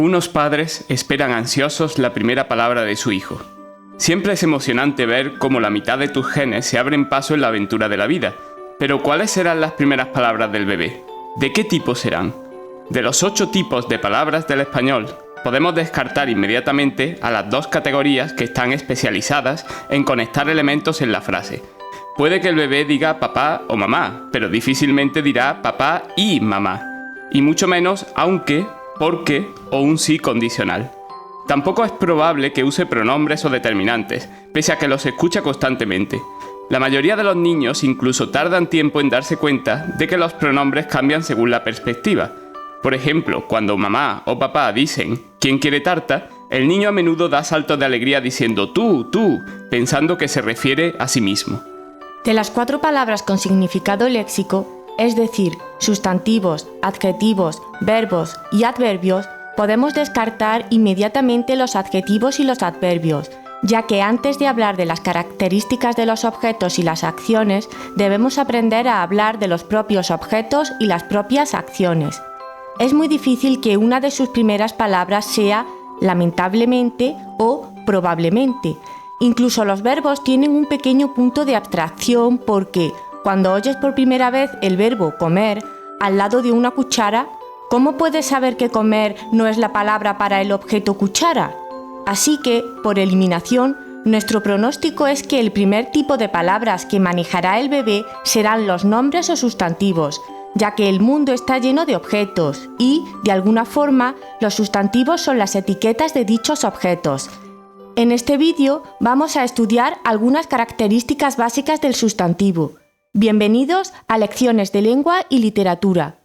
Unos padres esperan ansiosos la primera palabra de su hijo. Siempre es emocionante ver cómo la mitad de tus genes se abren paso en la aventura de la vida. Pero ¿cuáles serán las primeras palabras del bebé? ¿De qué tipo serán? De los 8 tipos de palabras del español, podemos descartar inmediatamente a las 2 categorías que están especializadas en conectar elementos en la frase. Puede que el bebé diga papá o mamá, pero difícilmente dirá papá y mamá. Y mucho menos aunque, porque o un sí condicional. Tampoco es probable que use pronombres o determinantes, pese a que los escucha constantemente. La mayoría de los niños incluso tardan tiempo en darse cuenta de que los pronombres cambian según la perspectiva. Por ejemplo, cuando mamá o papá dicen ¿quién quiere tarta?, el niño a menudo da saltos de alegría diciendo tú, pensando que se refiere a sí mismo. De las 4 palabras con significado léxico, es decir, sustantivos, adjetivos, verbos y adverbios, podemos descartar inmediatamente los adjetivos y los adverbios, ya que antes de hablar de las características de los objetos y las acciones, debemos aprender a hablar de los propios objetos y las propias acciones. Es muy difícil que una de sus primeras palabras sea lamentablemente o probablemente. Incluso los verbos tienen un pequeño punto de abstracción porque, cuando oyes por primera vez el verbo comer al lado de una cuchara, ¿cómo puedes saber que comer no es la palabra para el objeto cuchara? Así que, por eliminación, nuestro pronóstico es que el primer tipo de palabras que manejará el bebé serán los nombres o sustantivos, ya que el mundo está lleno de objetos y, de alguna forma, los sustantivos son las etiquetas de dichos objetos. En este vídeo vamos a estudiar algunas características básicas del sustantivo. Bienvenidos a Lecciones de Lengua y Literatura.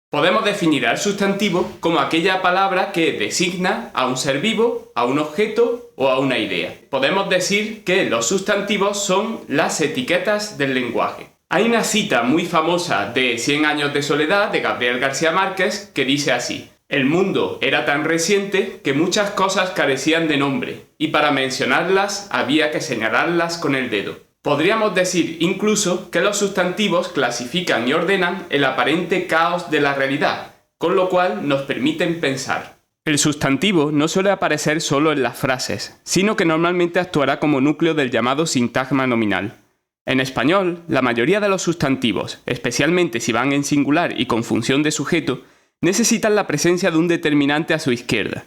Podemos definir al sustantivo como aquella palabra que designa a un ser vivo, a un objeto o a una idea. Podemos decir que los sustantivos son las etiquetas del lenguaje. Hay una cita muy famosa de 100 años de soledad de Gabriel García Márquez que dice así: el mundo era tan reciente que muchas cosas carecían de nombre, y para mencionarlas había que señalarlas con el dedo. Podríamos decir incluso que los sustantivos clasifican y ordenan el aparente caos de la realidad, con lo cual nos permiten pensar. El sustantivo no suele aparecer solo en las frases, sino que normalmente actuará como núcleo del llamado sintagma nominal. En español, la mayoría de los sustantivos, especialmente si van en singular y con función de sujeto, necesitan la presencia de un determinante a su izquierda.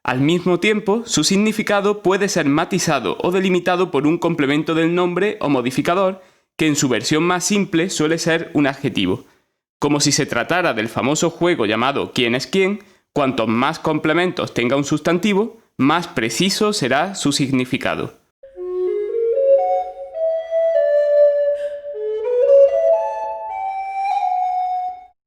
Al mismo tiempo, su significado puede ser matizado o delimitado por un complemento del nombre o modificador, que en su versión más simple suele ser un adjetivo. Como si se tratara del famoso juego llamado ¿quién es quién?, cuantos más complementos tenga un sustantivo, más preciso será su significado.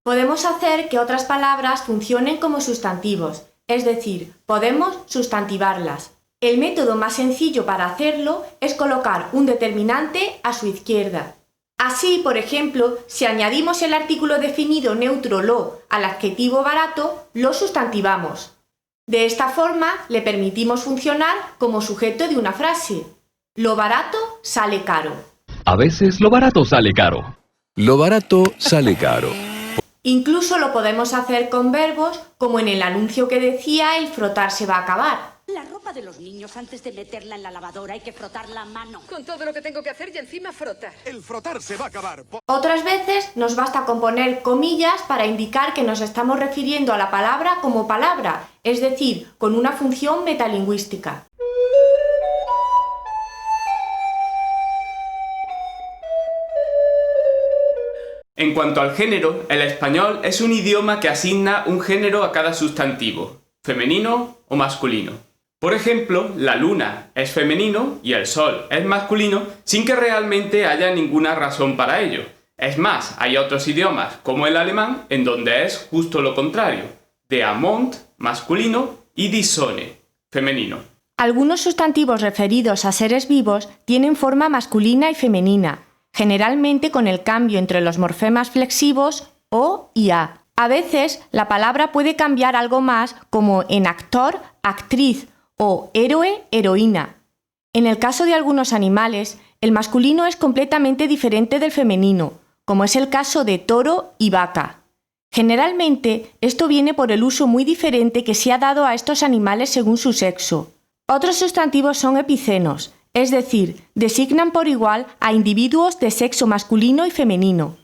Podemos hacer que otras palabras funcionen como sustantivos, es decir, podemos sustantivarlas. El método más sencillo para hacerlo es colocar un determinante a su izquierda. Así, por ejemplo, si añadimos el artículo definido neutro lo al adjetivo barato, lo sustantivamos. De esta forma, le permitimos funcionar como sujeto de una frase. Lo barato sale caro. A veces lo barato sale caro. Lo barato sale caro. Incluso lo podemos hacer con verbos, como en el anuncio que decía el frotar se va a acabar. La ropa de los niños, antes de meterla en la lavadora, hay que frotarla a mano. Con todo lo que tengo que hacer y encima frotar. El frotar se va a acabar. Otras veces nos basta con poner comillas para indicar que nos estamos refiriendo a la palabra como palabra, es decir, con una función metalingüística. En cuanto al género, el español es un idioma que asigna un género a cada sustantivo, femenino o masculino. Por ejemplo, la luna es femenino y el sol es masculino sin que realmente haya ninguna razón para ello. Es más, hay otros idiomas, como el alemán, en donde es justo lo contrario. Der Mond, masculino, y die Sonne, femenino. Algunos sustantivos referidos a seres vivos tienen forma masculina y femenina, generalmente con el cambio entre los morfemas flexivos o y a. A veces, la palabra puede cambiar algo más, como en actor, actriz o héroe, heroína. En el caso de algunos animales, El masculino es completamente diferente del femenino, como es el caso de toro y vaca. Generalmente, esto viene por el uso muy diferente que se ha dado a estos animales según su sexo. Otros sustantivos son epicenos, es decir, designan por igual a individuos de sexo masculino y femenino.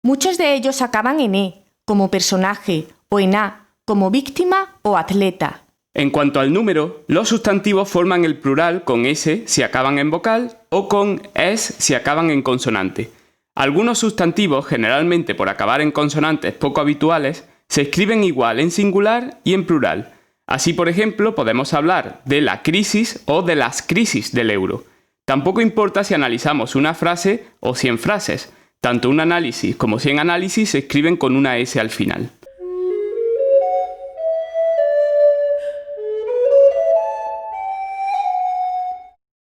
Muchos de ellos acaban en E, como personaje, o en A, como víctima o atleta. En cuanto al número, los sustantivos forman el plural con S si acaban en vocal o con es si acaban en consonante. Algunos sustantivos, generalmente por acabar en consonantes poco habituales, se escriben igual en singular y en plural. Así, por ejemplo, podemos hablar de la crisis o de las crisis del euro. Tampoco importa si analizamos una frase o 100 frases. Tanto un análisis como 100 análisis se escriben con una S al final.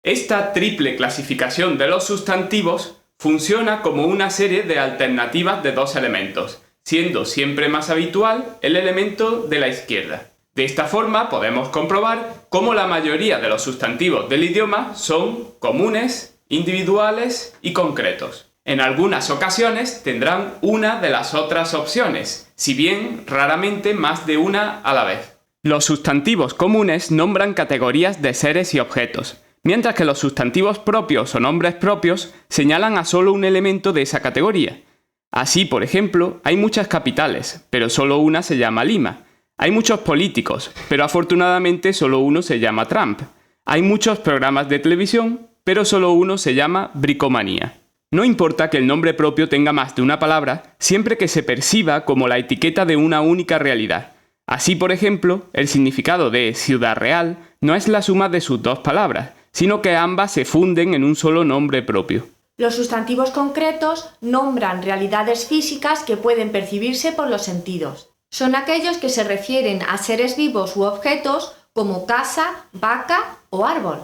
Esta triple clasificación de los sustantivos funciona como una serie de alternativas de dos elementos, siendo siempre más habitual el elemento de la izquierda. De esta forma podemos comprobar cómo la mayoría de los sustantivos del idioma son comunes, individuales y concretos. En algunas ocasiones tendrán una de las otras opciones, si bien raramente más de una a la vez. Los sustantivos comunes nombran categorías de seres y objetos, mientras que los sustantivos propios o nombres propios señalan a solo un elemento de esa categoría. Así, por ejemplo, hay muchas capitales, pero solo una se llama Lima. Hay muchos políticos, pero afortunadamente solo uno se llama Trump. Hay muchos programas de televisión, pero solo uno se llama Bricomanía. No importa que el nombre propio tenga más de una palabra, siempre que se perciba como la etiqueta de una única realidad. Así, por ejemplo, el significado de Ciudad Real no es la suma de sus dos palabras, sino que ambas se funden en un solo nombre propio. Los sustantivos concretos nombran realidades físicas que pueden percibirse por los sentidos. Son aquellos que se refieren a seres vivos u objetos como casa, vaca o árbol.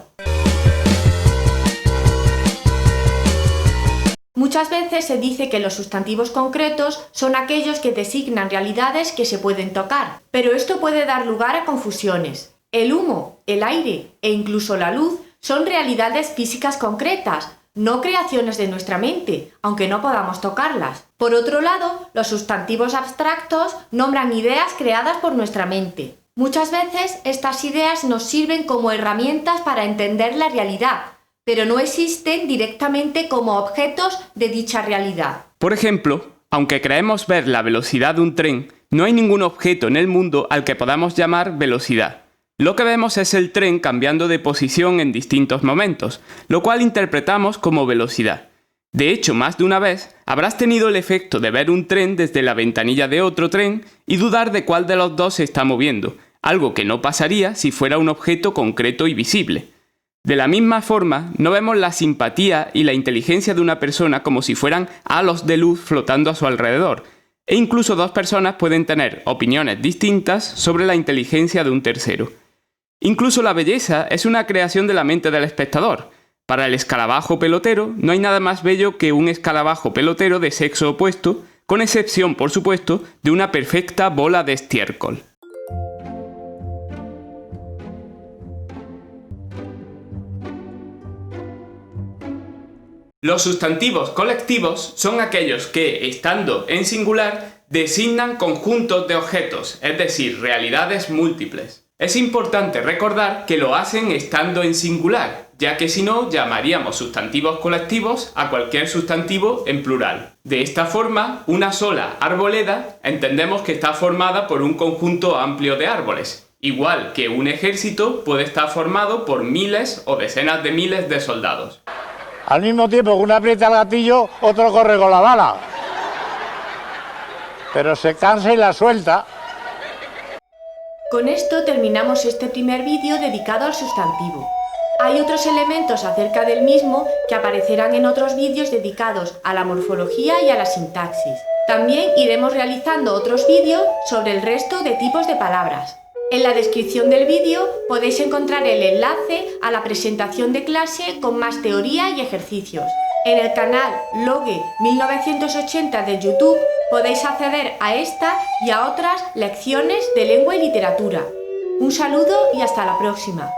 Muchas veces se dice que los sustantivos concretos son aquellos que designan realidades que se pueden tocar, pero esto puede dar lugar a confusiones. El humo, el aire e incluso la luz son realidades físicas concretas, no creaciones de nuestra mente, aunque no podamos tocarlas. Por otro lado, los sustantivos abstractos nombran ideas creadas por nuestra mente. Muchas veces estas ideas nos sirven como herramientas para entender la realidad, pero no existen directamente como objetos de dicha realidad. Por ejemplo, aunque creemos ver la velocidad de un tren, no hay ningún objeto en el mundo al que podamos llamar velocidad. Lo que vemos es el tren cambiando de posición en distintos momentos, lo cual interpretamos como velocidad. De hecho, más de una vez habrás tenido el efecto de ver un tren desde la ventanilla de otro tren y dudar de cuál de los dos se está moviendo, algo que no pasaría si fuera un objeto concreto y visible. De la misma forma, no vemos la simpatía y la inteligencia de una persona como si fueran halos de luz flotando a su alrededor, e incluso dos personas pueden tener opiniones distintas sobre la inteligencia de un tercero. Incluso la belleza es una creación de la mente del espectador. Para el escarabajo pelotero, no hay nada más bello que un escarabajo pelotero de sexo opuesto, con excepción, por supuesto, de una perfecta bola de estiércol. Los sustantivos colectivos son aquellos que, estando en singular, designan conjuntos de objetos, es decir, realidades múltiples. Es importante recordar que lo hacen estando en singular, ya que si no llamaríamos sustantivos colectivos a cualquier sustantivo en plural. De esta forma, una sola arboleda entendemos que está formada por un conjunto amplio de árboles, igual que un ejército puede estar formado por miles o decenas de miles de soldados. Al mismo tiempo que uno aprieta el gatillo, otro corre con la bala. Pero se cansa y la suelta. Con esto terminamos este primer vídeo dedicado al sustantivo. Hay otros elementos acerca del mismo que aparecerán en otros vídeos dedicados a la morfología y a la sintaxis. También iremos realizando otros vídeos sobre el resto de tipos de palabras. En la descripción del vídeo podéis encontrar el enlace a la presentación de clase con más teoría y ejercicios. En el canal Logue 1980 de YouTube podéis acceder a esta y a otras lecciones de lengua y literatura. Un saludo y hasta la próxima.